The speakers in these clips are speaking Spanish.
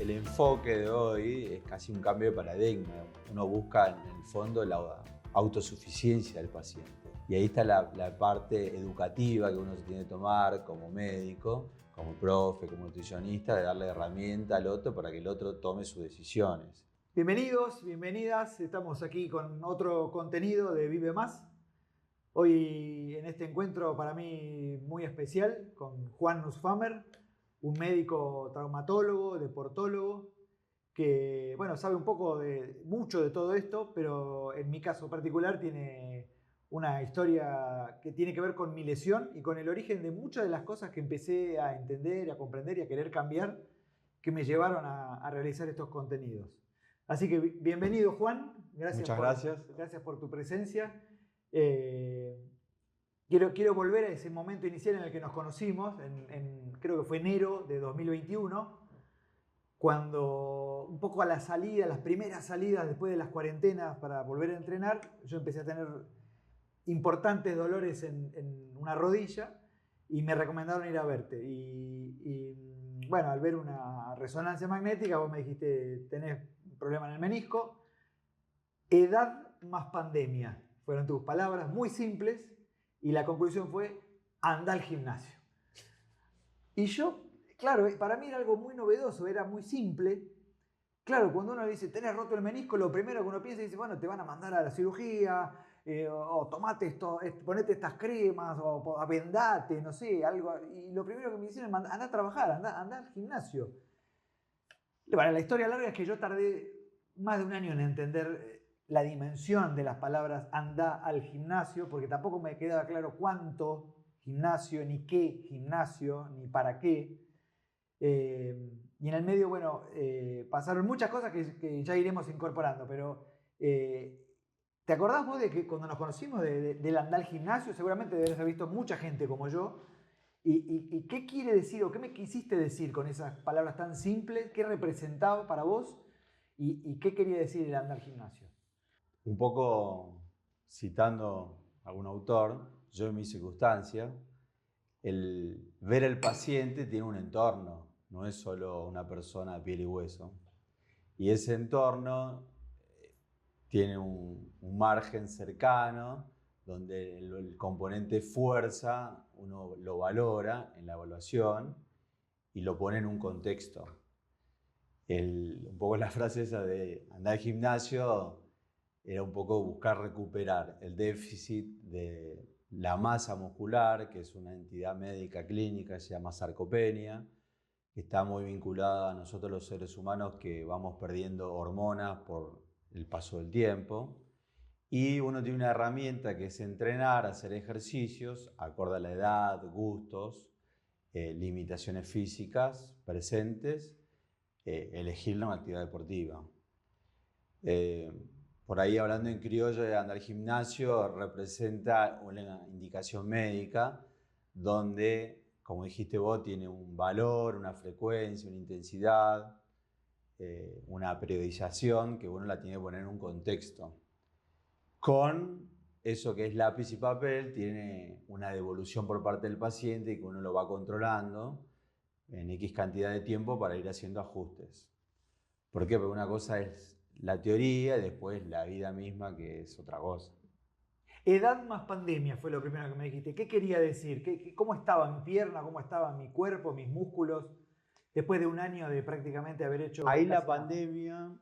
El enfoque de hoy es casi un cambio de paradigma. Uno busca en el fondo la autosuficiencia del paciente. Y ahí está la parte educativa que uno se tiene que tomar como médico, como profe, como nutricionista, de darle herramienta al otro para que el otro tome sus decisiones. Bienvenidos, bienvenidas. Estamos aquí con otro contenido de Vive Más. Hoy en este encuentro para mí muy especial con Juan Nussbaumer, un médico traumatólogo, deportólogo, que bueno, sabe un poco mucho de todo esto, pero en mi caso particular tiene una historia que tiene que ver con mi lesión y con el origen de muchas de las cosas que empecé a entender, a comprender y a querer cambiar, que me llevaron a realizar estos contenidos. Así que bienvenido, Juan. Muchas gracias. Gracias por tu presencia. Quiero volver a ese momento inicial en el que nos conocimos, creo que fue enero de 2021, cuando un poco a la salida, las primeras salidas después de las cuarentenas para volver a entrenar, yo empecé a tener importantes dolores en una rodilla y me recomendaron ir a verte. Bueno, al ver una resonancia magnética, vos me dijiste, tenés un problema en el menisco. Edad más pandemia, fueron tus palabras muy simples y la conclusión fue, anda al gimnasio. Y yo, claro, para mí era algo muy novedoso, era muy simple. Claro, cuando uno dice, tenés roto el menisco, lo primero que uno piensa es, bueno, te van a mandar a la cirugía, o tomate esto, ponete estas cremas, o vendate, no sé, algo. Y lo primero que me dicen es, anda a trabajar, anda al gimnasio. Bueno, la historia larga es que yo tardé más de un año en entender la dimensión de las palabras anda al gimnasio, porque tampoco me quedaba claro cuánto gimnasio, ni qué gimnasio, ni para qué. Y en el medio, bueno, pasaron muchas cosas que ya iremos incorporando, pero ¿te acordás vos de que cuando nos conocimos del andar al gimnasio? Seguramente debes haber visto mucha gente como yo. ¿Y qué quiere decir o qué me quisiste decir con esas palabras tan simples? ¿Qué representaba para vos? ¿Y qué quería decir el andar al gimnasio? Un poco citando a un autor, yo en mi circunstancia, el ver al paciente tiene un entorno, no es solo una persona de piel y hueso. Y ese entorno tiene un margen cercano donde el componente fuerza uno lo valora en la evaluación y lo pone en un contexto. Un poco la frase esa de andar al gimnasio era un poco buscar recuperar el déficit de la masa muscular, que es una entidad médica clínica, se llama sarcopenia, que está muy vinculada a nosotros los seres humanos, que vamos perdiendo hormonas por el paso del tiempo. Y uno tiene una herramienta que es entrenar, hacer ejercicios, acorde a la edad, gustos, limitaciones físicas presentes, elegir una actividad deportiva. Por ahí, hablando en criollo, de andar al gimnasio representa una indicación médica donde, como dijiste vos, tiene un valor, una frecuencia, una intensidad, una periodización que uno la tiene que poner en un contexto. Con eso que es lápiz y papel, tiene una devolución por parte del paciente y que uno lo va controlando en X cantidad de tiempo para ir haciendo ajustes. ¿Por qué? Porque una cosa es la teoría y después la vida misma, que es otra cosa. Edad más pandemia fue lo primero que me dijiste. ¿Qué quería decir? ¿Cómo estaba mi pierna? ¿Cómo estaba mi cuerpo, mis músculos? Después de un año de prácticamente haber hecho Ahí la casi nada. pandemia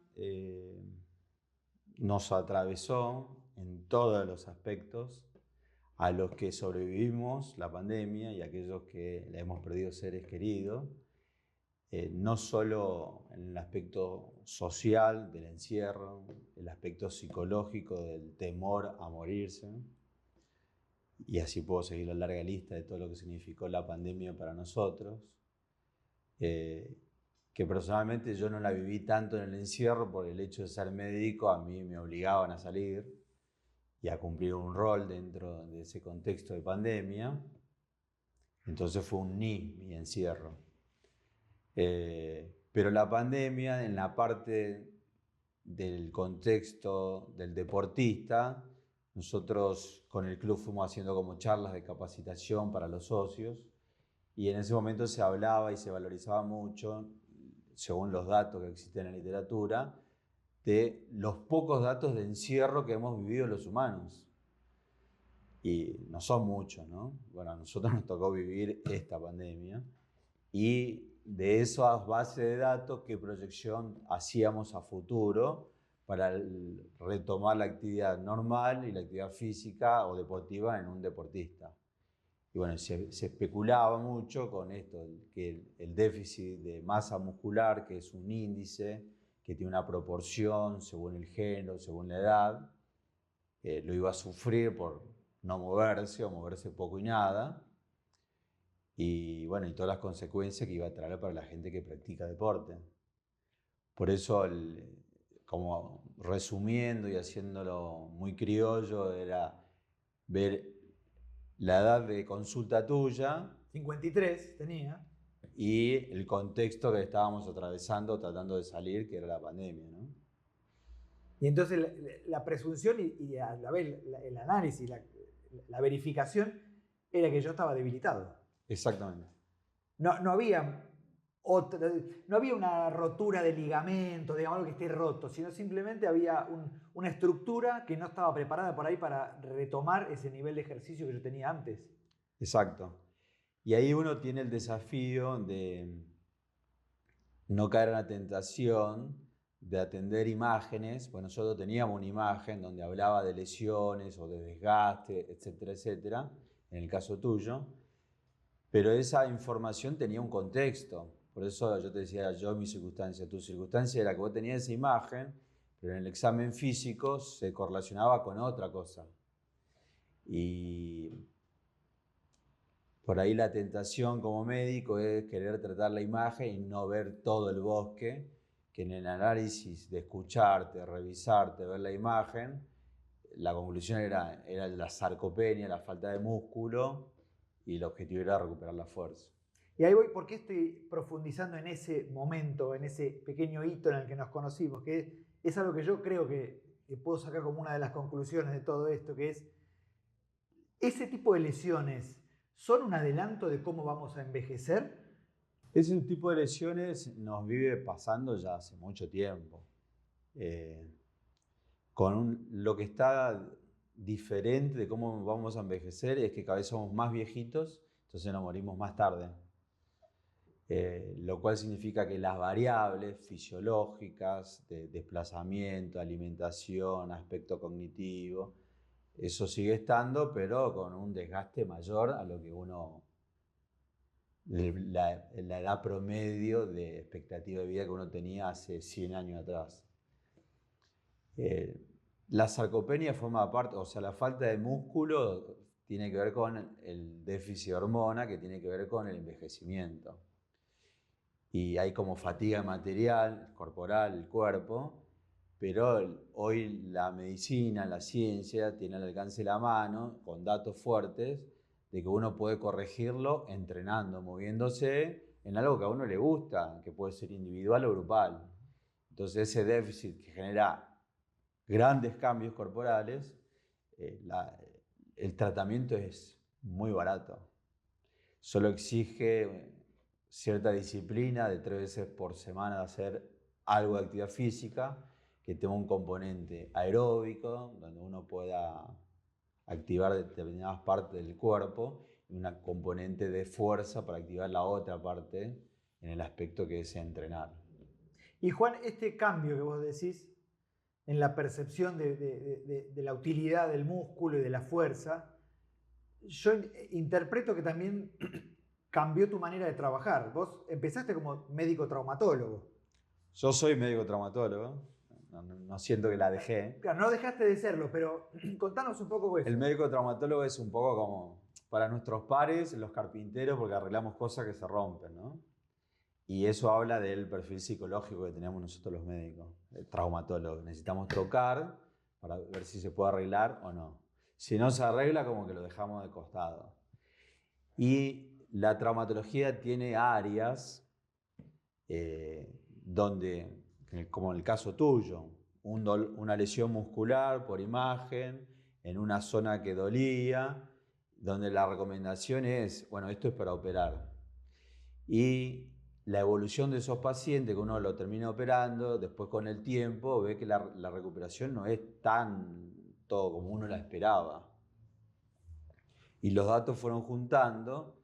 nos atravesó en todos los aspectos, a los que sobrevivimos la pandemia y a aquellos que le hemos perdido seres queridos, no solo en el aspecto social del encierro, el aspecto psicológico del temor a morirse, y así puedo seguir la larga lista de todo lo que significó la pandemia para nosotros, que personalmente yo no la viví tanto en el encierro por el hecho de ser médico. A mí me obligaban a salir y a cumplir un rol dentro de ese contexto de pandemia. Entonces fue un mi encierro. Pero la pandemia, en la parte del contexto del deportista, nosotros con el club fuimos haciendo como charlas de capacitación para los socios, y en ese momento se hablaba y se valorizaba mucho según los datos que existen en la literatura, de los pocos datos de encierro que hemos vivido los humanos. Y no son muchos, ¿no? Bueno, a nosotros nos tocó vivir esta pandemia. Y de esas bases de datos, ¿qué proyección hacíamos a futuro para retomar la actividad normal y la actividad física o deportiva en un deportista? Y bueno, se especulaba mucho con esto, que el déficit de masa muscular, que es un índice que tiene una proporción según el género, según la edad, lo iba a sufrir por no moverse o moverse poco y nada. Y bueno, y todas las consecuencias que iba a traer para la gente que practica deporte. Por eso, como resumiendo y haciéndolo muy criollo, era ver la edad de consulta tuya 53 tenía. y el contexto que estábamos atravesando, tratando de salir, que era la pandemia, ¿no? Y entonces la presunción y a la vez el análisis, la verificación era que yo estaba debilitado. Exactamente. No había una rotura de ligamento, digamos, algo que esté roto, sino simplemente había una estructura que no estaba preparada por ahí para retomar ese nivel de ejercicio que yo tenía antes. Exacto. Y ahí uno tiene el desafío de no caer en la tentación de atender imágenes. Pues nosotros teníamos una imagen donde hablaba de lesiones o de desgaste, etcétera, etcétera, en el caso tuyo. Pero esa información tenía un contexto. Por eso yo te decía, yo mi circunstancia, tu circunstancia era que vos tenías esa imagen, pero en el examen físico se correlacionaba con otra cosa. Y por ahí la tentación como médico es querer tratar la imagen y no ver todo el bosque, que en el análisis de escucharte, revisarte, ver la imagen, la conclusión era la sarcopenia, la falta de músculo, y el objetivo era recuperar la fuerza. Y ahí voy, ¿por qué estoy profundizando en ese momento, en ese pequeño hito en el que nos conocimos? Que es algo que yo creo que puedo sacar como una de las conclusiones de todo esto, que es ese tipo de lesiones son un adelanto de cómo vamos a envejecer. Ese tipo de lesiones nos vive pasando ya hace mucho tiempo. Lo que está diferente de cómo vamos a envejecer es que cada vez somos más viejitos, entonces nos morimos más tarde. Lo cual significa que las variables fisiológicas de desplazamiento, alimentación, aspecto cognitivo, eso sigue estando, pero con un desgaste mayor a lo que la edad promedio de expectativa de vida que uno tenía hace 100 años atrás. La sarcopenia forma parte, o sea, la falta de músculo tiene que ver con el déficit de hormona, que tiene que ver con el envejecimiento. Y hay como fatiga material, corporal, el cuerpo, pero hoy la medicina, la ciencia tiene al alcance de la mano, con datos fuertes, de que uno puede corregirlo entrenando, moviéndose en algo que a uno le gusta, que puede ser individual o grupal. Entonces ese déficit que genera grandes cambios corporales, el tratamiento es muy barato. Solo exige cierta disciplina de 3 veces por semana de hacer algo de actividad física que tenga un componente aeróbico, donde uno pueda activar determinadas partes del cuerpo, y una componente de fuerza para activar la otra parte en el aspecto que es entrenar. Y Juan, este cambio que vos decís en la percepción de la utilidad del músculo y de la fuerza, yo interpreto que también cambió tu manera de trabajar. Vos empezaste como médico traumatólogo. Yo soy médico traumatólogo, no siento que la dejé. Claro, no dejaste de serlo, pero contanos un poco eso. El médico traumatólogo es un poco como para nuestros pares, los carpinteros, porque arreglamos cosas que se rompen, ¿no? Y eso habla del perfil psicológico que tenemos nosotros los médicos, el traumatólogo. Necesitamos tocar para ver si se puede arreglar o no. Si no se arregla, como que lo dejamos de costado. Y la traumatología tiene áreas donde, como en el caso tuyo, una lesión muscular por imagen, en una zona que dolía, donde la recomendación es, bueno, esto es para operar. Y la evolución de esos pacientes, que uno lo termina operando, después con el tiempo ve que la recuperación no es tan todo como uno la esperaba. Y los datos fueron juntando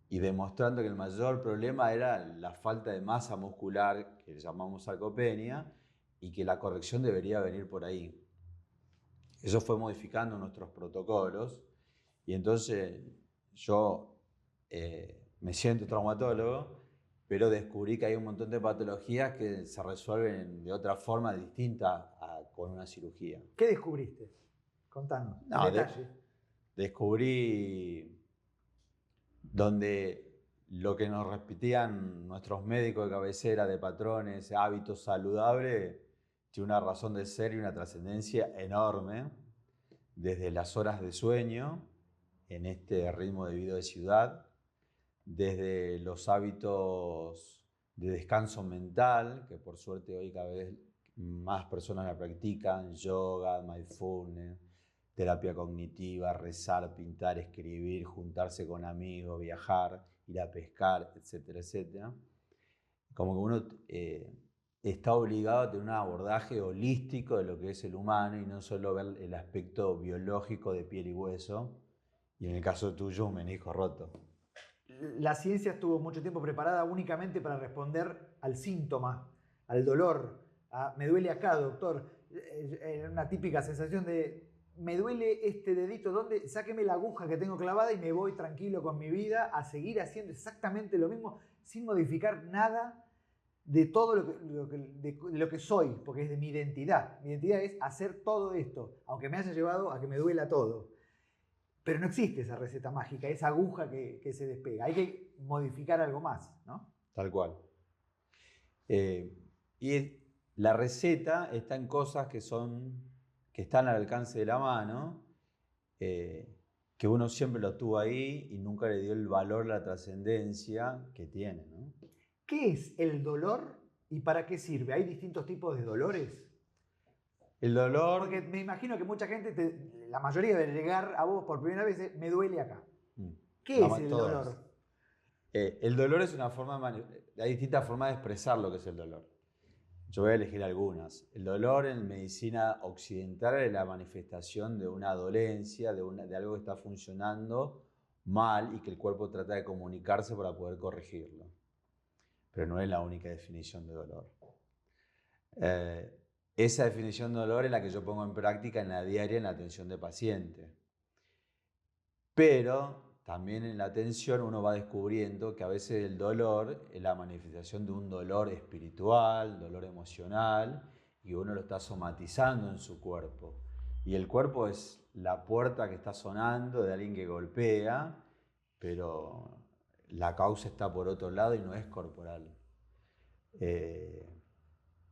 y demostrando que el mayor problema era la falta de masa muscular, que le llamamos sarcopenia, y que la corrección debería venir por ahí. Eso fue modificando nuestros protocolos, y entonces yo me siento traumatólogo, pero descubrí que hay un montón de patologías que se resuelven de otra forma distinta con una cirugía. ¿Qué descubriste? Contanos, en detalle. Descubrí donde lo que nos repetían nuestros médicos de cabecera de patrones, hábitos saludables, tiene una razón de ser y una trascendencia enorme, desde las horas de sueño, en este ritmo de vida de ciudad, desde los hábitos de descanso mental, que por suerte hoy cada vez más personas la practican, yoga, mindfulness, terapia cognitiva, rezar, pintar, escribir, juntarse con amigos, viajar, ir a pescar, etcétera, etcétera. Como que uno está obligado a tener un abordaje holístico de lo que es el humano y no solo ver el aspecto biológico de piel y hueso, y en el caso tuyo un menisco roto. La ciencia estuvo mucho tiempo preparada únicamente para responder al síntoma, al dolor. Me duele acá, doctor. Era una típica sensación de, me duele este dedito, ¿dónde? Sáqueme la aguja que tengo clavada y me voy tranquilo con mi vida a seguir haciendo exactamente lo mismo sin modificar nada de todo lo que soy, porque es de mi identidad. Mi identidad es hacer todo esto, aunque me haya llevado a que me duela todo. Pero no existe esa receta mágica, esa aguja que se despega. Hay que modificar algo más, ¿no? Tal cual. Y la receta está en cosas que están al alcance de la mano, que uno siempre lo tuvo ahí y nunca le dio el valor, la trascendencia que tiene, ¿no? ¿Qué es el dolor y para qué sirve? ¿Hay distintos tipos de dolores? El dolor... Porque me imagino que mucha gente, la mayoría debe llegar a vos por primera vez, me duele acá. ¿Qué es el dolor? El dolor es una forma, hay distintas formas de expresar lo que es el dolor. Yo voy a elegir algunas. El dolor en medicina occidental es la manifestación de una dolencia, de algo que está funcionando mal y que el cuerpo trata de comunicarse para poder corregirlo. Pero no es la única definición de dolor. Esa definición de dolor es la que yo pongo en práctica en la diaria en la atención de paciente. Pero también en la atención uno va descubriendo que a veces el dolor es la manifestación de un dolor espiritual, dolor emocional, y uno lo está somatizando en su cuerpo. Y el cuerpo es la puerta que está sonando de alguien que golpea, pero la causa está por otro lado y no es corporal.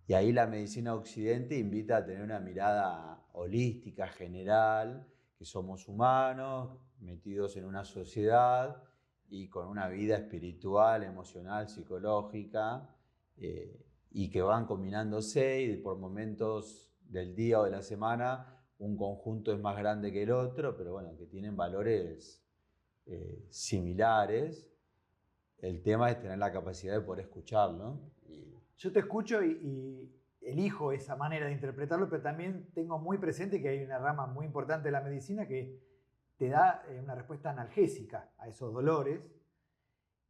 Y ahí la medicina occidente invita a tener una mirada holística, general, que somos humanos, metidos en una sociedad y con una vida espiritual, emocional, psicológica, y que van combinándose y por momentos del día o de la semana un conjunto es más grande que el otro, pero bueno, que tienen valores similares. El tema es tener la capacidad de poder escucharlo. Yo te escucho y elijo esa manera de interpretarlo, pero también tengo muy presente que hay una rama muy importante de la medicina que te da una respuesta analgésica a esos dolores,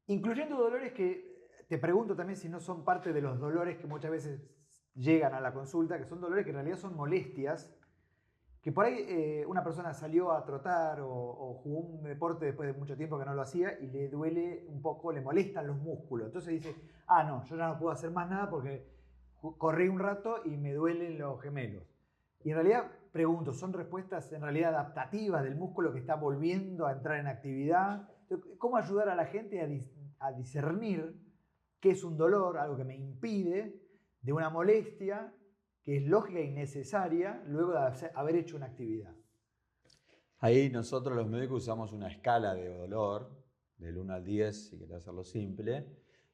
incluyendo dolores que te pregunto también si no son parte de los dolores que muchas veces llegan a la consulta, que son dolores que en realidad son molestias, que por ahí una persona salió a trotar o jugó un deporte después de mucho tiempo que no lo hacía y le duele un poco, le molestan los músculos. Entonces dice, no, yo ya no puedo hacer más nada porque corrí un rato y me duelen los gemelos. Y en realidad, pregunto, ¿son respuestas en realidad adaptativas del músculo que está volviendo a entrar en actividad? Entonces, ¿cómo ayudar a la gente a discernir qué es un dolor, algo que me impide, de una molestia que es lógica y necesaria luego de haber hecho una actividad? Ahí nosotros los médicos usamos una escala de dolor, del 1 al 10, si querés hacerlo simple,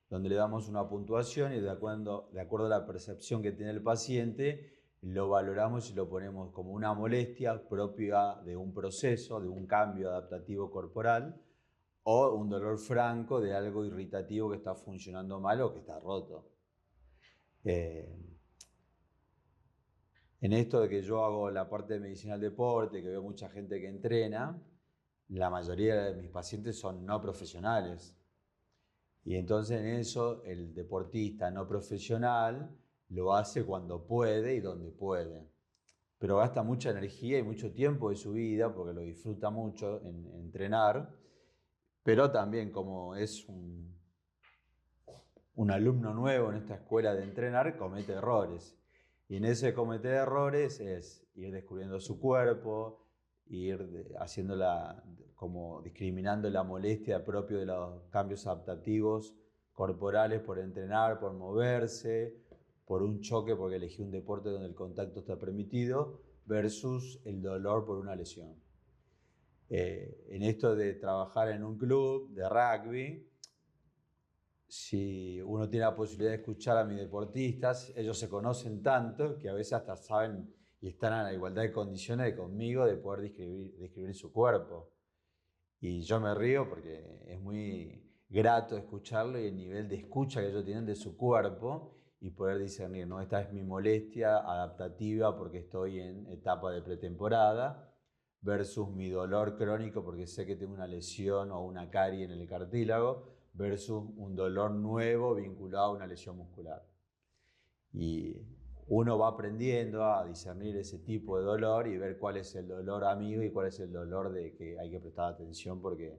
donde le damos una puntuación y de acuerdo a la percepción que tiene el paciente, lo valoramos y lo ponemos como una molestia propia de un proceso, de un cambio adaptativo corporal, o un dolor franco de algo irritativo que está funcionando mal o que está roto. En esto de que yo hago la parte de medicina del deporte, que veo mucha gente que entrena, la mayoría de mis pacientes son no profesionales. Y entonces en eso el deportista no profesional lo hace cuando puede y donde puede. Pero gasta mucha energía y mucho tiempo de su vida porque lo disfruta mucho en entrenar, pero también como es un alumno nuevo en esta escuela de entrenar, comete errores. Y en ese cometer errores es ir descubriendo su cuerpo, ir haciéndola, como discriminando la molestia propia de los cambios adaptativos corporales por entrenar, por moverse, por un choque porque elegí un deporte donde el contacto está permitido, versus el dolor por una lesión. En esto de trabajar en un club de rugby, si uno tiene la posibilidad de escuchar a mis deportistas, ellos se conocen tanto que a veces hasta saben y están a la igualdad de condiciones de conmigo de poder describir su cuerpo. Y yo me río porque es muy grato escucharlo y el nivel de escucha que ellos tienen de su cuerpo y poder discernir, ¿no? Esta es mi molestia adaptativa porque estoy en etapa de pretemporada versus mi dolor crónico porque sé que tengo una lesión o una carie en el cartílago versus un dolor nuevo vinculado a una lesión muscular. Y uno va aprendiendo a discernir ese tipo de dolor y ver cuál es el dolor amigo y cuál es el dolor de que hay que prestar atención porque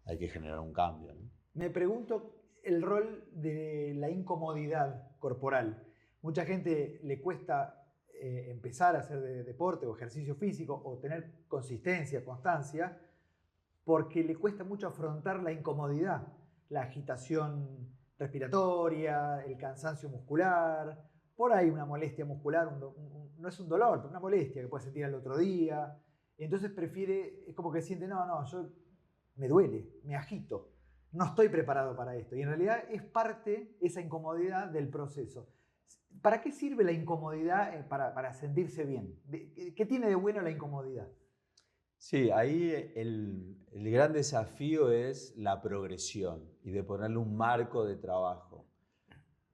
hay que generar un cambio, ¿no? Me pregunto el rol de la incomodidad corporal. Mucha gente le cuesta empezar a hacer deporte o ejercicio físico o tener consistencia, constancia, porque le cuesta mucho afrontar la incomodidad, la agitación respiratoria, el cansancio muscular, por ahí una molestia muscular, no es un dolor, pero una molestia que puede sentir al otro día. Entonces prefiere, es como que siente, no, yo me duele, me agito, no estoy preparado para esto. Y en realidad es parte, esa incomodidad, del proceso. ¿Para qué sirve la incomodidad para sentirse bien? ¿Qué tiene de bueno la incomodidad? Sí, ahí el gran desafío es la progresión y de ponerle un marco de trabajo.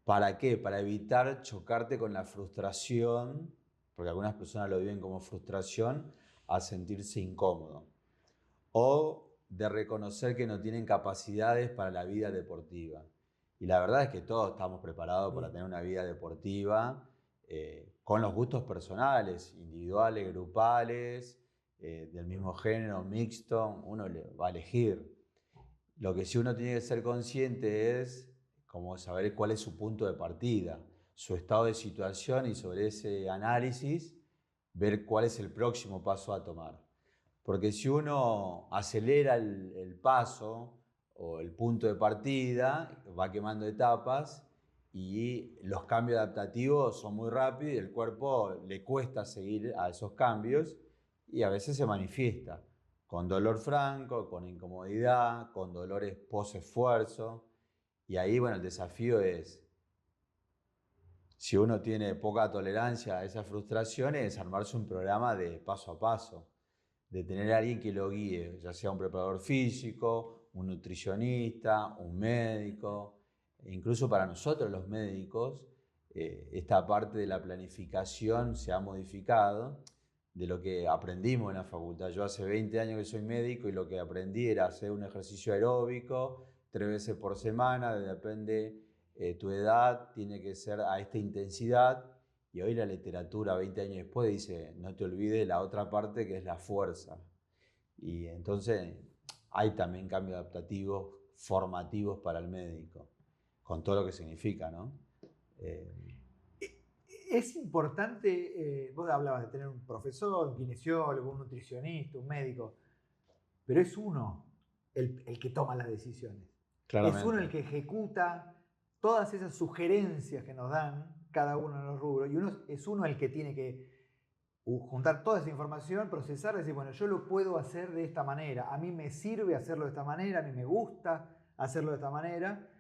¿Para qué? Para evitar chocarte con la frustración, porque algunas personas lo viven como frustración, a sentirse incómodo. O de reconocer que no tienen capacidades para la vida deportiva. Y la verdad es que todos estamos preparados para tener una vida deportiva con los gustos personales, individuales, grupales, del mismo género, mixto, uno va a elegir. Lo que sí uno tiene que ser consciente es como saber cuál es su punto de partida, su estado de situación y sobre ese análisis ver cuál es el próximo paso a tomar. Porque si uno acelera el paso o el punto de partida, va quemando etapas y los cambios adaptativos son muy rápidos y el cuerpo le cuesta seguir a esos cambios y a veces se manifiesta con dolor franco, con incomodidad, con dolores post-esfuerzo. Y ahí, bueno, el desafío es, si uno tiene poca tolerancia a esas frustraciones, es armarse un programa de paso a paso, de tener a alguien que lo guíe, ya sea un preparador físico, un nutricionista, un médico. E incluso para nosotros los médicos, esta parte de la planificación se ha modificado de lo que aprendimos en la facultad. Yo hace 20 años que soy médico y lo que aprendí era hacer un ejercicio aeróbico 3 veces por semana, depende tu edad, tiene que ser a esta intensidad. Y hoy la literatura, 20 años después, dice, no te olvides la otra parte que es la fuerza. Y entonces hay también cambios adaptativos, formativos para el médico, con todo lo que significa, ¿no? Es importante, vos hablabas de tener un profesor, un kinesiólogo, un nutricionista, un médico, pero es uno el que toma las decisiones. Claramente. Es uno el que ejecuta todas esas sugerencias que nos dan cada uno de los rubros y es uno el que tiene que juntar toda esa información, procesar y decir, bueno, yo lo puedo hacer de esta manera, a mí me sirve hacerlo de esta manera, a mí me gusta hacerlo de esta manera,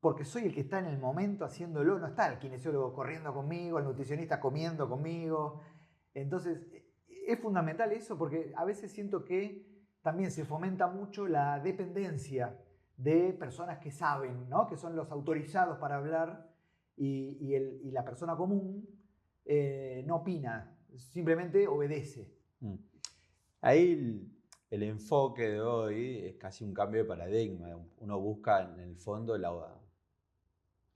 porque soy el que está en el momento haciéndolo, no está el kinesiólogo corriendo conmigo, el nutricionista comiendo conmigo. Entonces, es fundamental eso porque a veces siento que también se fomenta mucho la dependencia de personas que saben, ¿no? Que son los autorizados para hablar y la persona común no opina, simplemente obedece. Ahí el enfoque de hoy es casi un cambio de paradigma. Uno busca en el fondo la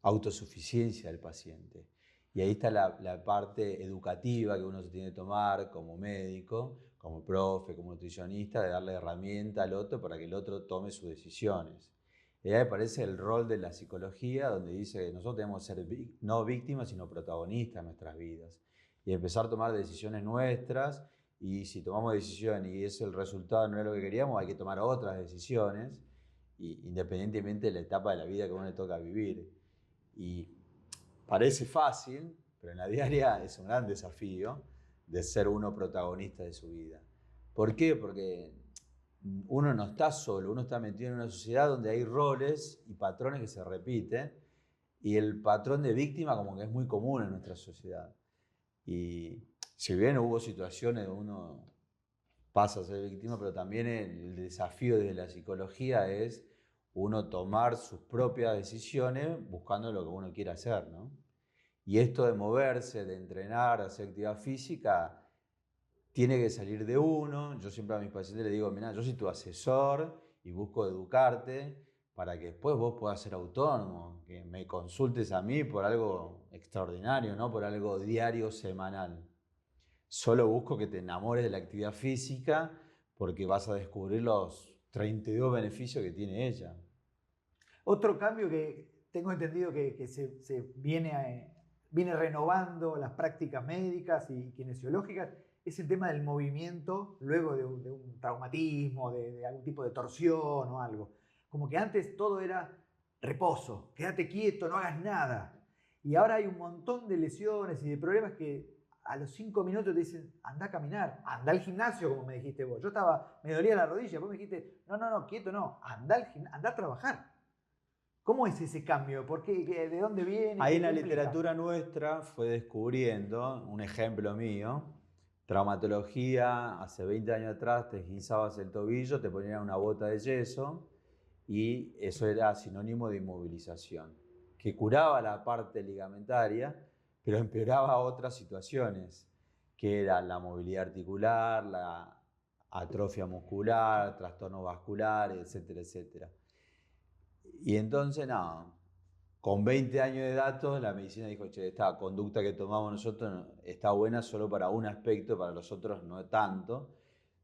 autosuficiencia del paciente. Y ahí está la parte educativa que uno se tiene que tomar como médico, como profe, como nutricionista, de darle herramienta al otro para que el otro tome sus decisiones. Y ahí aparece el rol de la psicología, donde dice que nosotros tenemos que ser no víctimas, sino protagonistas de nuestras vidas. Y empezar a tomar decisiones nuestras, y si tomamos decisiones y es el resultado no es lo que queríamos, hay que tomar otras decisiones, independientemente de la etapa de la vida que uno le toca vivir. Y parece fácil, pero en la diaria es un gran desafío de ser uno protagonista de su vida. ¿Por qué? Porque uno no está solo, uno está metido en una sociedad donde hay roles y patrones que se repiten, y el patrón de víctima como que es muy común en nuestra sociedad. Y si bien hubo situaciones donde uno pasa a ser víctima, pero también el desafío desde la psicología es uno tomar sus propias decisiones buscando lo que uno quiere hacer, ¿no? Y esto de moverse, de entrenar, de hacer actividad física, tiene que salir de uno. Yo siempre a mis pacientes les digo, mira, yo soy tu asesor y busco educarte para que después vos puedas ser autónomo, que me consultes a mí por algo extraordinario, no por algo diario, semanal. Solo busco que te enamores de la actividad física porque vas a descubrir los 32 beneficios que tiene ella. Otro cambio que tengo entendido que se viene renovando las prácticas médicas y kinesiológicas es el tema del movimiento luego de un traumatismo, de algún tipo de torsión o algo. Como que antes todo era reposo, quédate quieto, no hagas nada. Y ahora hay un montón de lesiones y de problemas que a los 5 minutos te dicen, anda a caminar, anda al gimnasio, como me dijiste vos. Me dolía la rodilla, vos me dijiste, no, quieto no, anda a trabajar. ¿Cómo es ese cambio? ¿Por qué? ¿De dónde viene? Ahí en la literatura nuestra fue descubriendo, un ejemplo mío, traumatología, hace 20 años atrás te esguinzabas el tobillo, te ponían una bota de yeso y eso era sinónimo de inmovilización, que curaba la parte ligamentaria, pero empeoraba otras situaciones, que era la movilidad articular, la atrofia muscular, trastornos vasculares, etcétera, etcétera. Y entonces, no, con 20 años de datos, la medicina dijo, che, esta conducta que tomamos nosotros está buena solo para un aspecto, para los otros no tanto.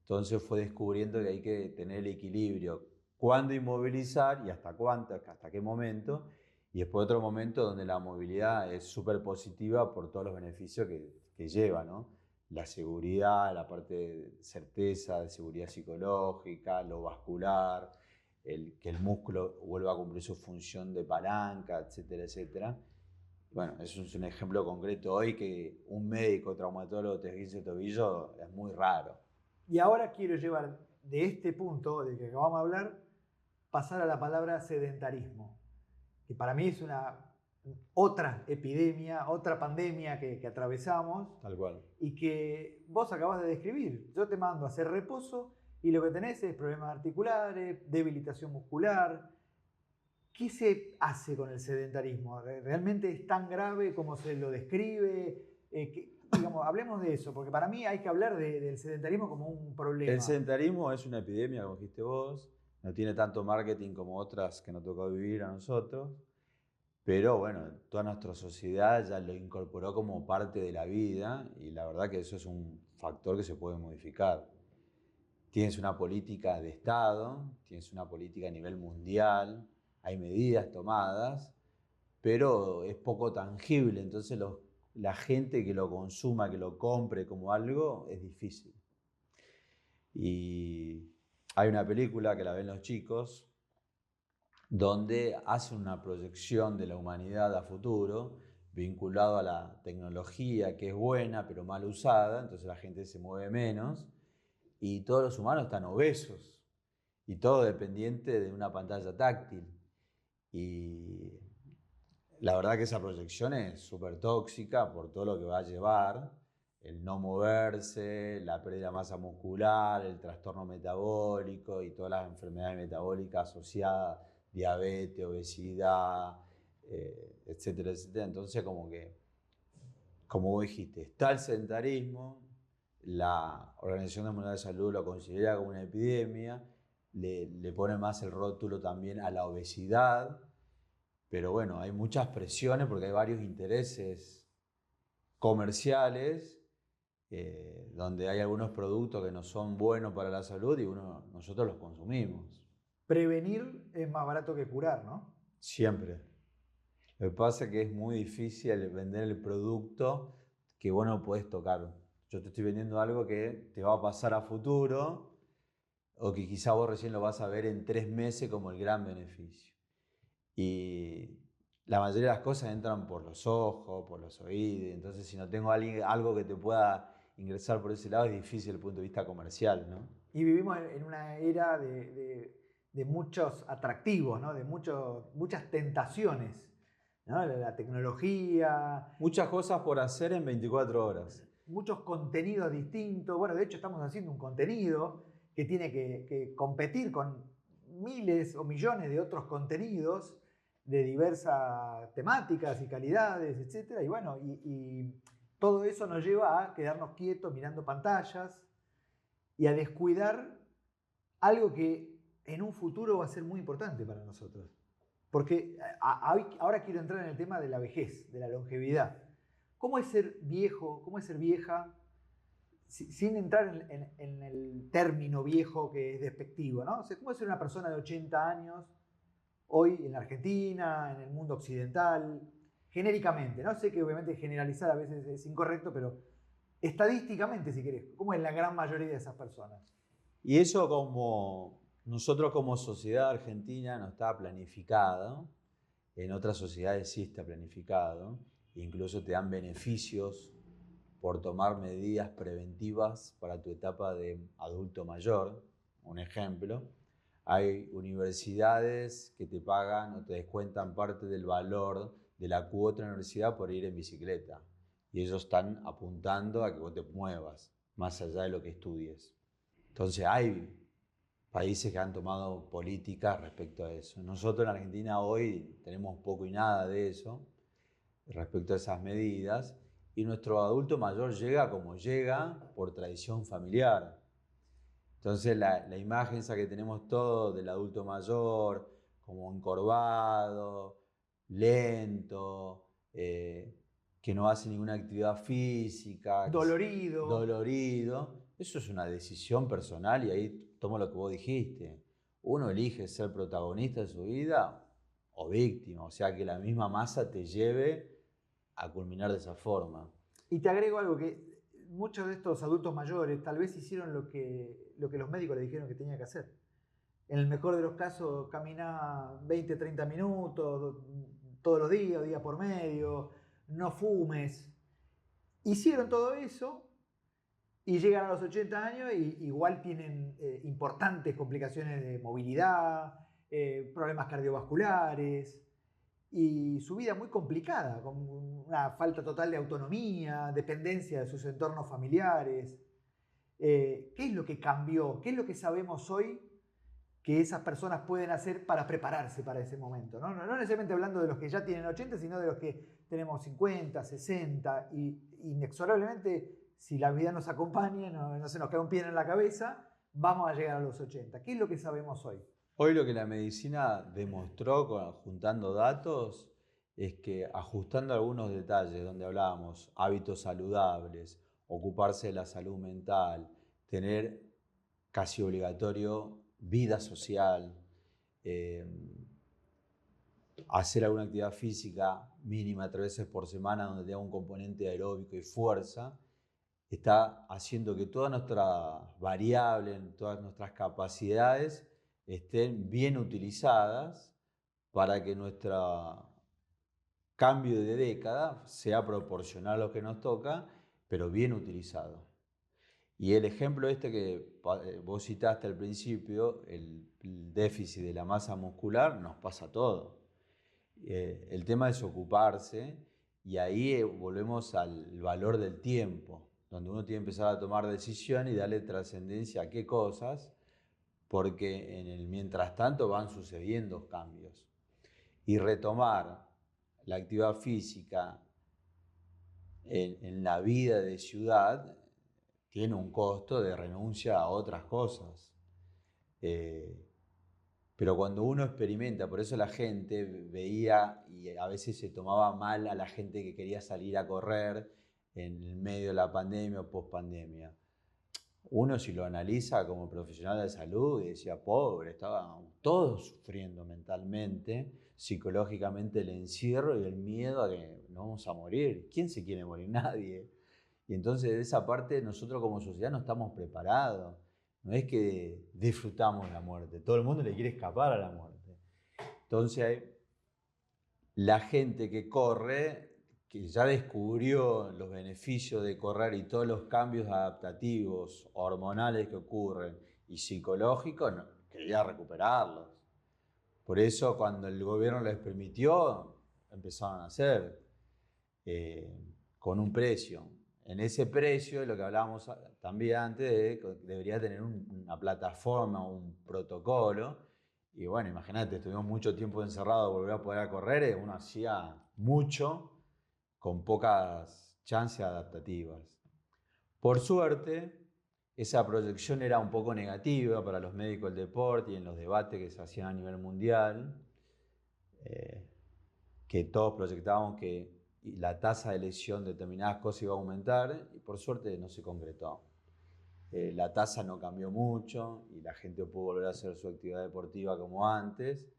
Entonces fue descubriendo que hay que tener el equilibrio, cuándo inmovilizar y hasta cuánto, hasta qué momento. Y después otro momento donde la movilidad es súper positiva por todos los beneficios que lleva, ¿no? La seguridad, la parte de certeza, de seguridad psicológica, lo vascular, que el músculo vuelva a cumplir su función de palanca, etcétera, etcétera. Bueno, eso es un ejemplo concreto hoy que un médico traumatólogo te esguince el tobillo es muy raro. Y ahora quiero llevar de este punto del que acabamos de hablar, pasar a la palabra sedentarismo, que para mí es otra epidemia, otra pandemia que atravesamos. Tal cual. Y que vos acabas de describir. Yo te mando a hacer reposo y lo que tenés es problemas articulares, debilitación muscular. ¿Qué se hace con el sedentarismo? ¿Realmente es tan grave como se lo describe? Digamos, hablemos de eso, porque para mí hay que hablar del sedentarismo como un problema. El sedentarismo es una epidemia, como dijiste vos, no tiene tanto marketing como otras que nos tocó vivir a nosotros, pero bueno, toda nuestra sociedad ya lo incorporó como parte de la vida y la verdad que eso es un factor que se puede modificar. Tienes una política de Estado, tienes una política a nivel mundial, hay medidas tomadas, pero es poco tangible, entonces la gente que lo consuma, que lo compre como algo, es difícil. Y hay una película que la ven los chicos, donde hace una proyección de la humanidad a futuro, vinculado a la tecnología que es buena, pero mal usada, entonces la gente se mueve menos, y todos los humanos están obesos, y todo dependiente de una pantalla táctil. Y la verdad que esa proyección es súper tóxica por todo lo que va a llevar, el no moverse, la pérdida de masa muscular, el trastorno metabólico y todas las enfermedades metabólicas asociadas, diabetes, obesidad, etcétera, etcétera. Entonces, como vos dijiste, está el sedentarismo, la Organización Mundial de Salud lo considera como una epidemia, le pone más el rótulo también a la obesidad, pero bueno, hay muchas presiones porque hay varios intereses comerciales donde hay algunos productos que no son buenos para la salud y nosotros los consumimos. Prevenir es más barato que curar, ¿no? Siempre. Lo que pasa es que es muy difícil vender el producto que vos no podés tocar. Yo te estoy vendiendo algo que te va a pasar a futuro o que quizá vos recién lo vas a ver en 3 meses como el gran beneficio. Y la mayoría de las cosas entran por los ojos, por los oídos. Entonces, si no tengo algo que te pueda ingresar por ese lado, es difícil desde el punto de vista comercial, ¿no? Y vivimos en una era de muchos atractivos, ¿no? De muchas tentaciones, ¿no? La tecnología. Muchas cosas por hacer en 24 horas. Muchos contenidos distintos. Bueno, de hecho estamos haciendo un contenido que tiene que competir con miles o millones de otros contenidos de diversas temáticas y calidades, etc. Y bueno, y todo eso nos lleva a quedarnos quietos mirando pantallas y a descuidar algo que en un futuro va a ser muy importante para nosotros. Porque ahora quiero entrar en el tema de la vejez, de la longevidad. ¿Cómo es ser viejo? ¿Cómo es ser vieja? Sin entrar en el término viejo que es despectivo, ¿no? O sea, ¿cómo es ser una persona de 80 años hoy en la Argentina, en el mundo occidental? Genéricamente, ¿no? Sé que obviamente generalizar a veces es incorrecto, pero estadísticamente, si querés, ¿cómo es la gran mayoría de esas personas? Y eso nosotros como sociedad argentina no está planificado, en otras sociedades sí está planificado, incluso te dan beneficios por tomar medidas preventivas para tu etapa de adulto mayor. Un ejemplo, hay universidades que te pagan o te descuentan parte del valor de la cuota de la universidad por ir en bicicleta. Y ellos están apuntando a que vos te muevas, más allá de lo que estudies. Entonces hay países que han tomado políticas respecto a eso. Nosotros en Argentina hoy tenemos poco y nada de eso respecto a esas medidas y nuestro adulto mayor llega como llega por tradición familiar. Entonces la imagen esa que tenemos todos del adulto mayor como encorvado, lento, que no hace ninguna actividad física, dolorido, eso es una decisión personal y ahí tomo lo que vos dijiste. Uno elige ser protagonista de su vida o víctima, o sea que la misma masa te lleve a culminar de esa forma. Y te agrego algo, que muchos de estos adultos mayores tal vez hicieron lo que los médicos le dijeron que tenía que hacer. En el mejor de los casos camina 20, 30 minutos todos los días, día por medio, no fumes. Hicieron todo eso y llegan a los 80 años y igual tienen importantes complicaciones de movilidad, problemas cardiovasculares y su vida muy complicada, con una falta total de autonomía, dependencia de sus entornos familiares. ¿Qué es lo que cambió? ¿Qué es lo que sabemos hoy que esas personas pueden hacer para prepararse para ese momento? No necesariamente hablando de los que ya tienen 80, sino de los que tenemos 50, 60 y inexorablemente, si la vida nos acompaña, no se nos cae un pie en la cabeza, vamos a llegar a los 80. ¿Qué es lo que sabemos hoy? Hoy lo que la medicina demostró juntando datos es que ajustando algunos detalles donde hablábamos, hábitos saludables, ocuparse de la salud mental, tener casi obligatorio vida social, hacer alguna actividad física mínima 3 veces por semana donde tenga un componente aeróbico y fuerza, está haciendo que todas nuestras variables, todas nuestras capacidades estén bien utilizadas para que nuestro cambio de década sea proporcional a lo que nos toca, pero bien utilizado. Y el ejemplo que vos citaste al principio, el déficit de la masa muscular, nos pasa a todos. El tema es ocuparse y ahí volvemos al valor del tiempo. donde uno tiene que empezar a tomar decisiones y darle trascendencia a qué cosas, porque mientras tanto van sucediendo cambios. Y retomar la actividad física en la vida de ciudad tiene un costo de renuncia a otras cosas. Pero cuando uno experimenta, por eso la gente veía y a veces se tomaba mal a la gente que quería salir a correr en el medio de la pandemia o post-pandemia. Uno, si lo analiza como profesional de salud, y decía, pobre, estaban todos sufriendo mentalmente, psicológicamente el encierro y el miedo a que nos vamos a morir. ¿Quién se quiere morir? Nadie. Y entonces de esa parte nosotros como sociedad no estamos preparados. No es que disfrutamos la muerte, todo el mundo le quiere escapar a la muerte. Entonces la gente que corre, que ya descubrió los beneficios de correr y todos los cambios adaptativos, hormonales que ocurren y psicológicos, quería recuperarlos. Por eso cuando el gobierno les permitió, empezaron a hacer con un precio. En ese precio, lo que hablábamos también antes, debería tener una plataforma, un protocolo. Y bueno, imagínate, estuvimos mucho tiempo encerrados, volver a poder correr, uno hacía mucho con pocas chances adaptativas. Por suerte, esa proyección era un poco negativa para los médicos del deporte y en los debates que se hacían a nivel mundial, que todos proyectábamos que la tasa de lesión de determinadas cosas iba a aumentar y por suerte no se concretó. La tasa no cambió mucho y la gente pudo volver a hacer su actividad deportiva como antes,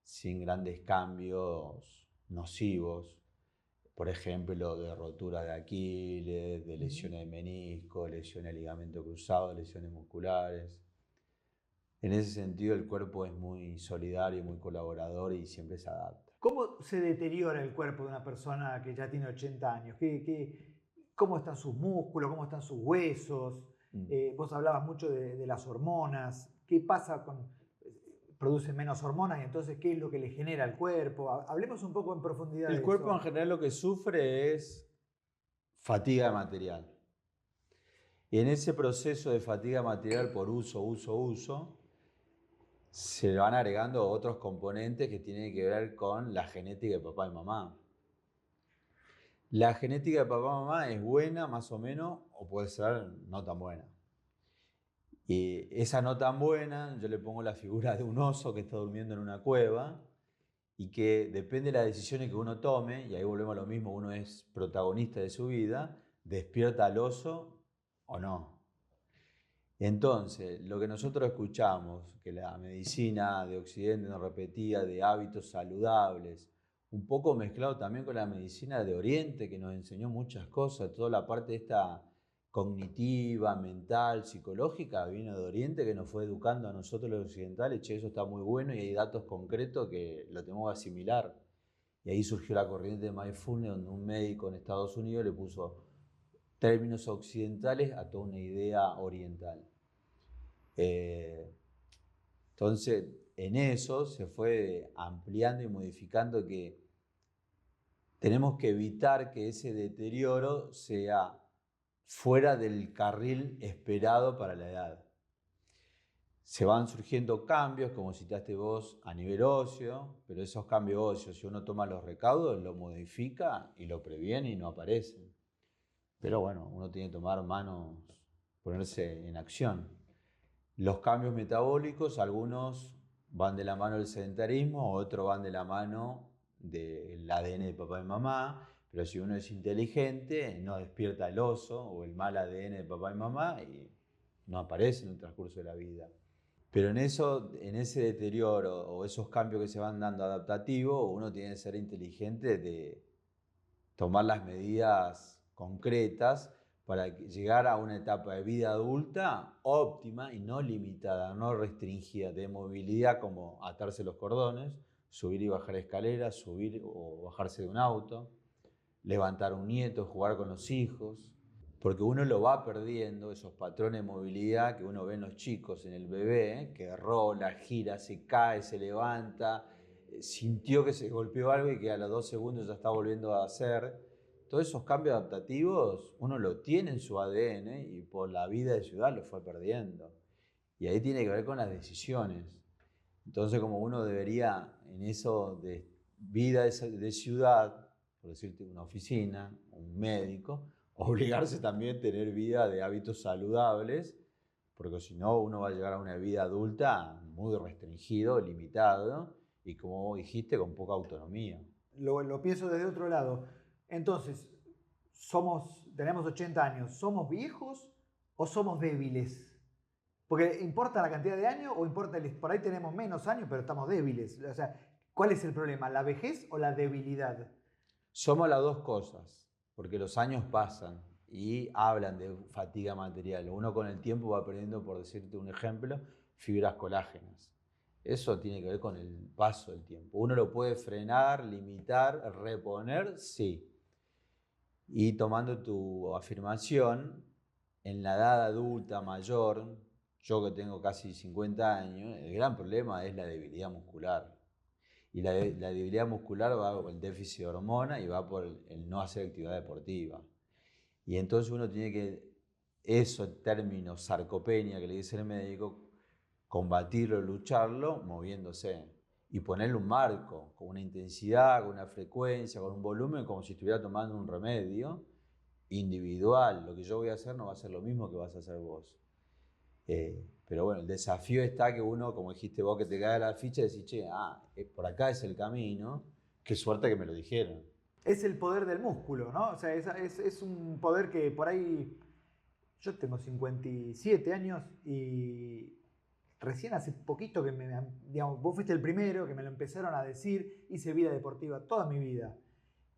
sin grandes cambios nocivos. Por ejemplo, de rotura de Aquiles, de lesiones de menisco, lesiones de ligamento cruzado, lesiones musculares. En ese sentido, el cuerpo es muy solidario, muy colaborador y siempre se adapta. ¿Cómo se deteriora el cuerpo de una persona que ya tiene 80 años? ¿Cómo están sus músculos? ¿Cómo están sus huesos? Vos hablabas mucho de las hormonas. ¿Qué pasa con...? Producen menos hormonas y entonces ¿qué es lo que le genera al cuerpo? Hablemos un poco en profundidad de eso. El cuerpo en general lo que sufre es fatiga material. Y en ese proceso de fatiga material por uso, se van agregando otros componentes que tienen que ver con la genética de papá y mamá. La genética de papá y mamá es buena, más o menos, o puede ser no tan buena. Y esa no tan buena, yo le pongo la figura de un oso que está durmiendo en una cueva y que depende de las decisiones que uno tome, y ahí volvemos a lo mismo, uno es protagonista de su vida, despierta al oso o no. Entonces, lo que nosotros escuchamos, que la medicina de Occidente nos repetía de hábitos saludables, un poco mezclado también con la medicina de Oriente, que nos enseñó muchas cosas, toda la parte esta cognitiva, mental, psicológica, vino de Oriente, que nos fue educando a nosotros los occidentales, che, eso está muy bueno y hay datos concretos que lo tenemos que asimilar. Y ahí surgió la corriente de Mindfulness, donde un médico en Estados Unidos le puso términos occidentales a toda una idea oriental. Entonces, en eso se fue ampliando y modificando que tenemos que evitar que ese deterioro sea fuera del carril esperado para la edad. Se van surgiendo cambios, como citaste vos, a nivel óseo, pero esos cambios óseos, si uno toma los recaudos, lo modifica y lo previene y no aparecen. Pero bueno, uno tiene que tomar manos, ponerse en acción. Los cambios metabólicos, algunos van de la mano del sedentarismo, otros van de la mano del ADN de papá y mamá, pero si uno es inteligente, no despierta el oso o el mal ADN de papá y mamá y no aparece en el transcurso de la vida. Pero en ese deterioro o esos cambios que se van dando adaptativos, uno tiene que ser inteligente de tomar las medidas concretas para llegar a una etapa de vida adulta óptima y no limitada, no restringida, de movilidad como atarse los cordones, subir y bajar escaleras, subir o bajarse de un auto, levantar un nieto, jugar con los hijos, porque uno lo va perdiendo, esos patrones de movilidad que uno ve en los chicos, en el bebé, que rola, gira, se cae, se levanta, sintió que se golpeó algo y que a los 2 segundos ya está volviendo a hacer. todos esos cambios adaptativos uno lo tiene en su ADN y por la vida de ciudad lo fue perdiendo. Y ahí tiene que ver con las decisiones. Entonces, como uno debería, en eso de vida de ciudad, por decirte una oficina, un médico, obligarse también a tener vida de hábitos saludables, porque si no uno va a llegar a una vida adulta muy restringido, limitado, y como vos dijiste, con poca autonomía. Lo pienso desde otro lado. Entonces, tenemos 80 años, ¿somos viejos o somos débiles? Porque ¿importa la cantidad de años o importa por ahí tenemos menos años, pero estamos débiles? O sea, ¿cuál es el problema? ¿La vejez o la debilidad? Somos las dos cosas, porque los años pasan y hablan de fatiga material. Uno con el tiempo va perdiendo, por decirte un ejemplo, fibras colágenas. Eso tiene que ver con el paso del tiempo. Uno lo puede frenar, limitar, reponer, sí. Y tomando tu afirmación, en la edad adulta mayor, yo que tengo casi 50 años, el gran problema es la debilidad muscular. Y la debilidad muscular va por el déficit de hormona y va por el no hacer actividad deportiva. Y entonces uno tiene que, eso en términos sarcopenia que le dice el médico, combatirlo, lucharlo, moviéndose. Y ponerle un marco, con una intensidad, con una frecuencia, con un volumen, como si estuviera tomando un remedio individual. Lo que yo voy a hacer no va a ser lo mismo que vas a hacer vos. Pero bueno, el desafío está que uno, como dijiste vos, que te cae la ficha y decís, che, por acá es el camino, qué suerte que me lo dijeron. Es el poder del músculo, ¿no? O sea, es un poder que por ahí... Yo tengo 57 años y recién hace poquito que digamos, vos fuiste el primero que me lo empezaron a decir, hice vida deportiva toda mi vida.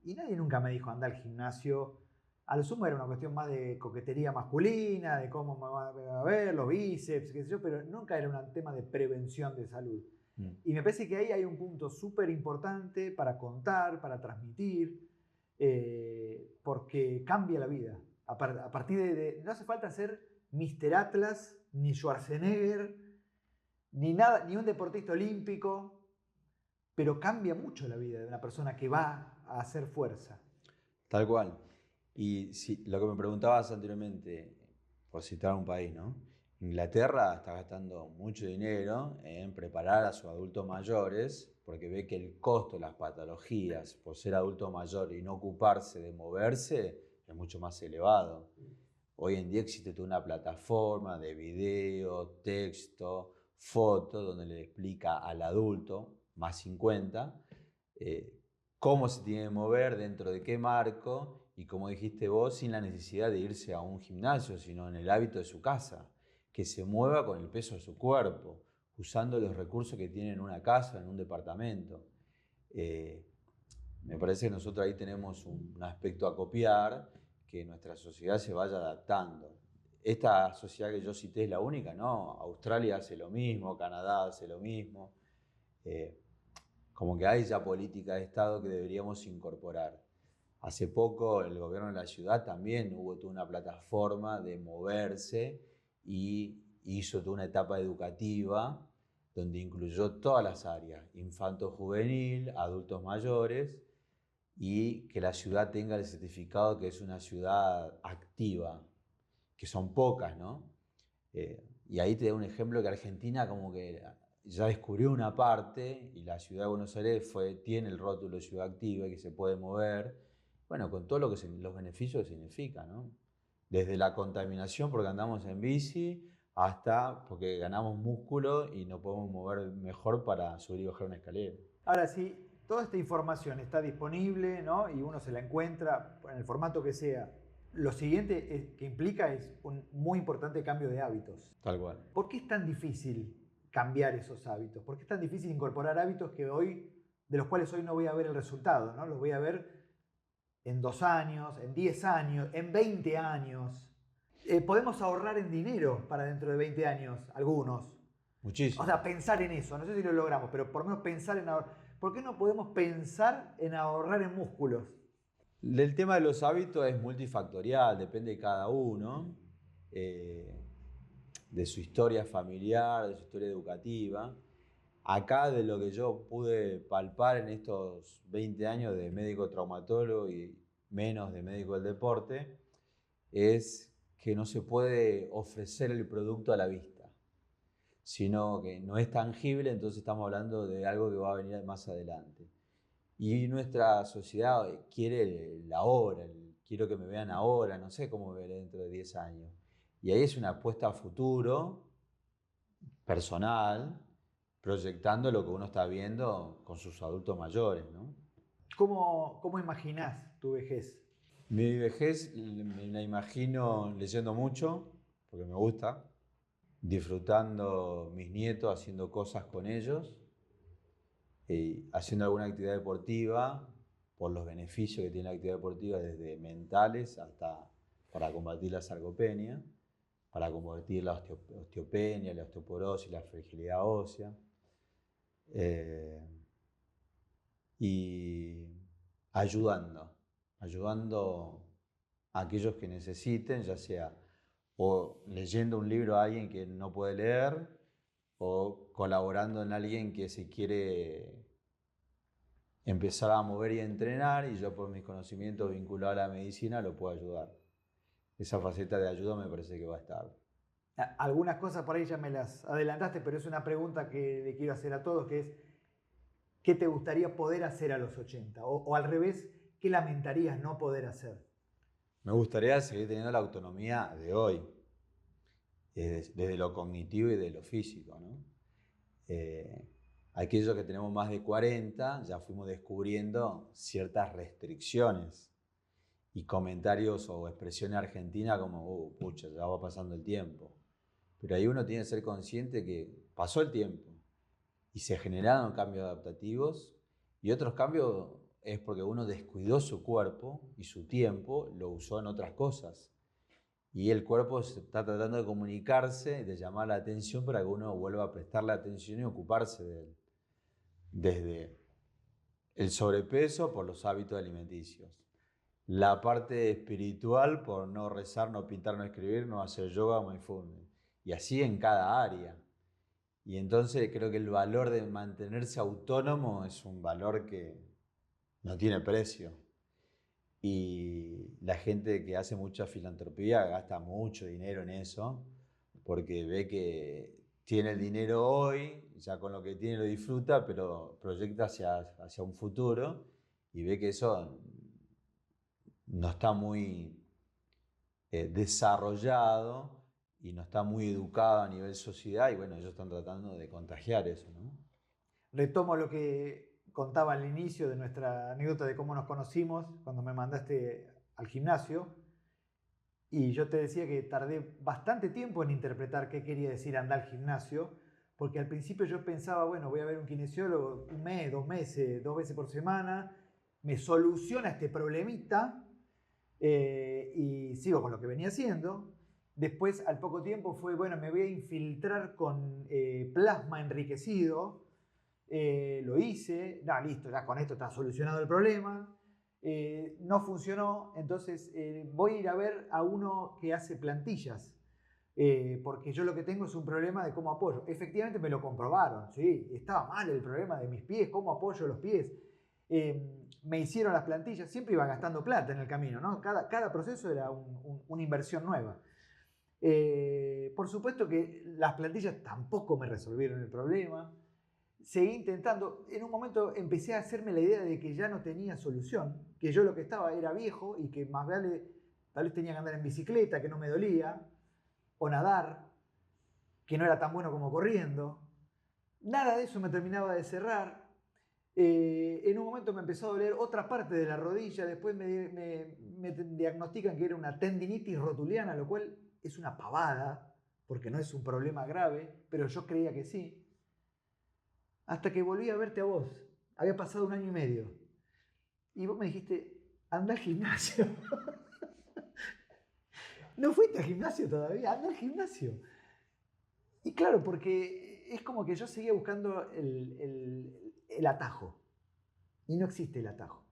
Y nadie nunca me dijo, anda al gimnasio. A lo sumo era una cuestión más de coquetería masculina, de cómo me va a ver, los bíceps, qué sé yo, pero nunca era un tema de prevención de salud. Y me parece que ahí hay un punto súper importante para contar, para transmitir, porque cambia la vida. A partir no hace falta ser Mr. Atlas, ni Schwarzenegger, ni nada, ni un deportista olímpico, pero cambia mucho la vida de una persona que va a hacer fuerza. Tal cual. Y si, lo que me preguntabas anteriormente, por citar un país, ¿no? Inglaterra está gastando mucho dinero en preparar a sus adultos mayores porque ve que el costo de las patologías por ser adulto mayor y no ocuparse de moverse es mucho más elevado. Hoy en día existe toda una plataforma de video, texto, foto, donde le explica al adulto, más 50, cómo se tiene que mover, dentro de qué marco, y como dijiste vos, sin la necesidad de irse a un gimnasio, sino en el hábito de su casa, que se mueva con el peso de su cuerpo, usando los recursos que tiene en una casa, en un departamento. Me parece que nosotros ahí tenemos un aspecto a copiar, que nuestra sociedad se vaya adaptando. Esta sociedad que yo cité es la única, ¿no? Australia hace lo mismo, Canadá hace lo mismo. Como que hay ya política de Estado que deberíamos incorporar. Hace poco el gobierno de la ciudad también hubo toda una plataforma de moverse y hizo toda una etapa educativa donde incluyó todas las áreas, infanto-juvenil, adultos mayores, y que la ciudad tenga el certificado que es una ciudad activa, que son pocas, ¿no? Y ahí te da un ejemplo que Argentina como que ya descubrió una parte y la ciudad de Buenos Aires tiene el rótulo de ciudad activa y que se puede mover, bueno, con todo los beneficios que significa, ¿no? Desde la contaminación porque andamos en bici hasta porque ganamos músculo y nos podemos mover mejor para subir y bajar una escalera. Ahora, si toda esta información está disponible, ¿no? Y uno se la encuentra en el formato que sea, lo siguiente que implica es un muy importante cambio de hábitos. Tal cual. ¿Por qué es tan difícil cambiar esos hábitos? ¿Por qué es tan difícil incorporar hábitos de los cuales hoy no voy a ver el resultado, ¿no? Los voy a ver en 2 años, en 10 años, en 20 años. Podemos ahorrar en dinero para dentro de 20 años, algunos. Muchísimo. O sea, pensar en eso. No sé si lo logramos, pero por lo menos pensar en ahorrar. ¿Por qué no podemos pensar en ahorrar en músculos? El tema de los hábitos es multifactorial, depende de cada uno, de su historia familiar, de su historia educativa. Acá, de lo que yo pude palpar en estos 20 años de médico traumatólogo y menos de médico del deporte, es que no se puede ofrecer el producto a la vista, sino que no es tangible, entonces estamos hablando de algo que va a venir más adelante. Y nuestra sociedad quiere la hora, quiero que me vean ahora, no sé cómo me veré dentro de 10 años. Y ahí es una apuesta a futuro, personal, proyectando lo que uno está viendo con sus adultos mayores, ¿no? ¿Cómo imaginás tu vejez? Mi vejez me la imagino leyendo mucho, porque me gusta, disfrutando mis nietos, haciendo cosas con ellos, haciendo alguna actividad deportiva, por los beneficios que tiene la actividad deportiva, desde mentales hasta para combatir la sarcopenia, para combatir la osteopenia, la osteoporosis, la fragilidad ósea. Y ayudando a aquellos que necesiten, ya sea o leyendo un libro a alguien que no puede leer, o colaborando en alguien que se quiere empezar a mover y a entrenar, y yo por mis conocimientos vinculados a la medicina lo puedo ayudar. Esa faceta de ayuda me parece que va a estar. Algunas cosas por ahí ya me las adelantaste, pero es una pregunta que le quiero hacer a todos, que es, ¿qué te gustaría poder hacer a los 80? O al revés, ¿qué lamentarías no poder hacer? Me gustaría seguir teniendo la autonomía de hoy, desde lo cognitivo y de lo físico, ¿no? Aquellos que tenemos más de 40 ya fuimos descubriendo ciertas restricciones y comentarios o expresiones argentinas como, pucha, ya va pasando el tiempo. Pero ahí uno tiene que ser consciente que pasó el tiempo y se generaron cambios adaptativos, y otros cambios es porque uno descuidó su cuerpo y su tiempo lo usó en otras cosas. Y el cuerpo está tratando de comunicarse, de llamar la atención para que uno vuelva a prestarle atención y ocuparse de él. Desde el sobrepeso por los hábitos alimenticios, la parte espiritual por no rezar, no pintar, no escribir, no hacer yoga, mindfulness. Y así en cada área. Y entonces creo que el valor de mantenerse autónomo es un valor que no tiene precio. Y la gente que hace mucha filantropía gasta mucho dinero en eso, porque ve que tiene el dinero hoy, ya con lo que tiene lo disfruta, pero proyecta hacia un futuro y ve que eso no está muy desarrollado y no está muy educado a nivel sociedad, y bueno, ellos están tratando de contagiar eso, ¿no? Retomo lo que contaba al inicio de nuestra anécdota de cómo nos conocimos cuando me mandaste al gimnasio, y yo te decía que tardé bastante tiempo en interpretar qué quería decir andar al gimnasio, porque al principio yo pensaba, bueno, voy a ver un kinesiólogo un mes, 2 meses, 2 veces por semana, me soluciona este problemita, y sigo con lo que venía haciendo. Después, al poco tiempo, fue, bueno, me voy a infiltrar con plasma enriquecido. Lo hice, listo, ya con esto está solucionado el problema. No funcionó, entonces voy a ir a ver a uno que hace plantillas, porque yo lo que tengo es un problema de cómo apoyo. Efectivamente me lo comprobaron, ¿sí? Estaba mal el problema de mis pies, cómo apoyo los pies. Me hicieron las plantillas, siempre iba gastando plata en el camino, ¿no? Cada proceso era una inversión nueva. Por supuesto que las plantillas tampoco me resolvieron el problema. Seguí intentando. En un momento empecé a hacerme la idea de que ya no tenía solución, que yo lo que estaba era viejo y que más vale, tal vez tenía que andar en bicicleta, que no me dolía, o nadar, que no era tan bueno como corriendo. Nada de eso me terminaba de cerrar. En un momento me empezó a doler otra parte de la rodilla, después me diagnostican que era una tendinitis rotuliana, lo cual es una pavada, porque no es un problema grave, pero yo creía que sí. Hasta que volví a verte a vos. Había pasado 1 año y medio. Y vos me dijiste, anda al gimnasio. ¿No fuiste al gimnasio todavía? Anda al gimnasio. Y claro, porque es como que yo seguía buscando el atajo. Y no existe el atajo.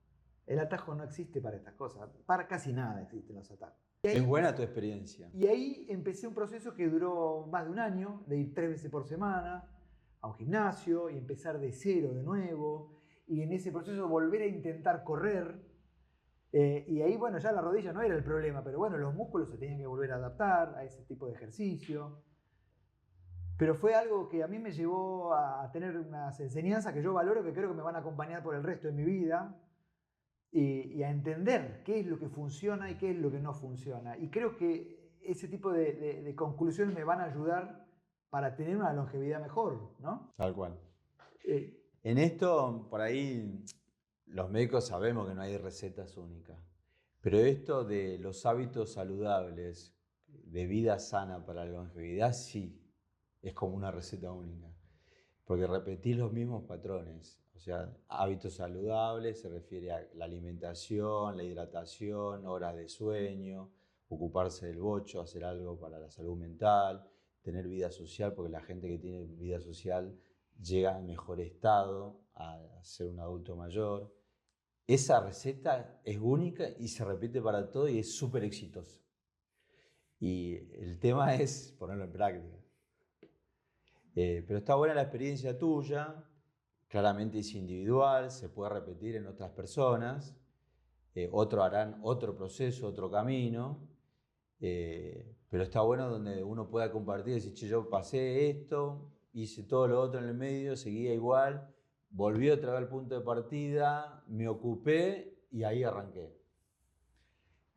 El atajo no existe para estas cosas. Para casi nada existen los atajos. Es buena tu experiencia. Y ahí empecé un proceso que duró más de 1 año, de ir 3 veces por semana a un gimnasio y empezar de cero de nuevo. Y en ese proceso volver a intentar correr. Y ahí, bueno, ya la rodilla no era el problema, pero bueno, los músculos se tenían que volver a adaptar a ese tipo de ejercicio. Pero fue algo que a mí me llevó a tener unas enseñanzas que yo valoro, que creo que me van a acompañar por el resto de mi vida, y a entender qué es lo que funciona y qué es lo que no funciona. Y creo que ese tipo de conclusiones me van a ayudar para tener una longevidad mejor, ¿no? Tal cual. Eh, En esto, por ahí, los médicos sabemos que no hay recetas únicas, pero esto de los hábitos saludables, de vida sana para la longevidad, sí, es como una receta única, porque repetís los mismos patrones, o sea, hábitos saludables se refiere a la alimentación, la hidratación, horas de sueño, ocuparse del bocho, hacer algo para la salud mental, tener vida social, porque la gente que tiene vida social llega en mejor estado a ser un adulto mayor. Esa receta es única y se repite para todo y es súper exitosa. Y el tema es ponerlo en práctica. Pero está buena la experiencia tuya, claramente es individual, se puede repetir en otras personas, otros harán otro proceso, otro camino, pero está bueno donde uno pueda compartir y decir, che, yo pasé esto, hice todo lo otro en el medio, seguía igual, volví otra vez al punto de partida, me ocupé y ahí arranqué.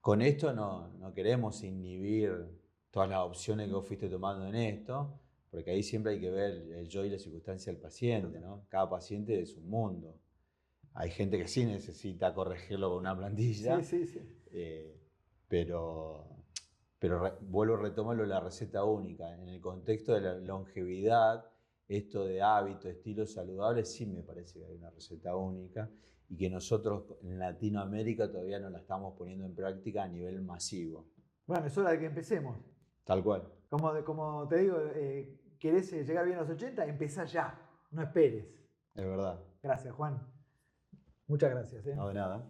Con esto no queremos inhibir todas las opciones que vos fuiste tomando en esto, porque ahí siempre hay que ver el yo y la circunstancia del paciente, ¿no? Cada paciente es un mundo. Hay gente que sí necesita corregirlo con una plantilla, sí, sí. Pero, vuelvo a retomarlo, la receta única. En el contexto de la longevidad, esto de hábitos, estilos saludables, sí me parece que hay una receta única y que nosotros en Latinoamérica todavía no la estamos poniendo en práctica a nivel masivo. Bueno, es hora de que empecemos. Tal cual. Como te digo, ¿querés llegar bien a los 80? Empezá ya, no esperes. Es verdad. Gracias, Juan. Muchas gracias. No de nada.